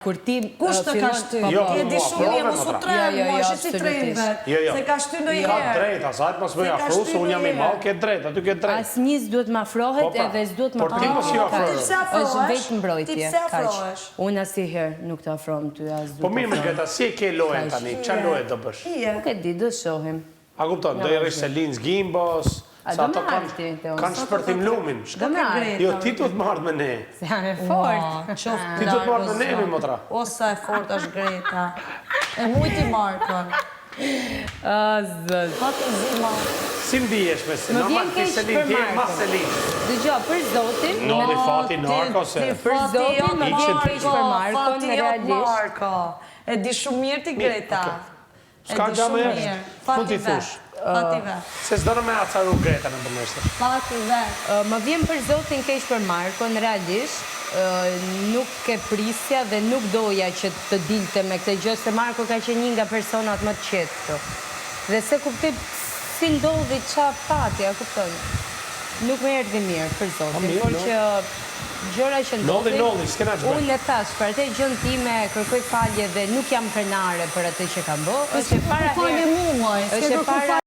Kur ti Kush të ka shty? Ti e di shumë mirë, mos u tren, mos si trenve. Se ka shty ndonjëherë. Ka drejt, asaj mos më afro, se unë jam i madh, ke drejt, aty ke drejt. Asnjë s'duhet më afrohet edhe s'duhet më Por ti mos i afrohesh. Është vetëm mbrojtje. Ti pse afrohesh? Unë asnjëherë nuk të afrohem ty as duhet. Po mirë më Greta, si e ke lojën tani? Çfarë loje do bësh? Nuk e di, do shohim. A kupton, do i rrish Selin Gimbos, sa ato kanë shpërthim lumin. Jo, ti duhet më ardh me ne. Se janë fort. Ti duhet më ardh me ne, mi motra. O, sa e fort është Greta. E mujti Markon. Zot. Pati zima. Si ndihesh me Selin? Normal ti Selin, ti je ma Selin. Dëgjoj, për zotin, Nolli fati narko se. për zotin më vjen keq për Markon realisht. E di shumë mirë ti Greta. S'ka gjë më jashtë. Mund t'i thush. Fati vet. Se s'do me acaru Greta në përmeshtë. Fati vet. Më vjen për zotin keq për Markon realisht. Nuk e prisja dhe nuk doja që të dilte me këtë gjë, se Marko ka qenë një nga personat më të qetë këtu. Dhe se kuptoj si ndodhi qa fati, a kuptoj. Nuk më erdhi mirë për zotin, por që gjëra që ndodhi, unë e thash për atë gjën time, kërkoj falje dhe nuk jam krenare për atë që kam bë. Është e para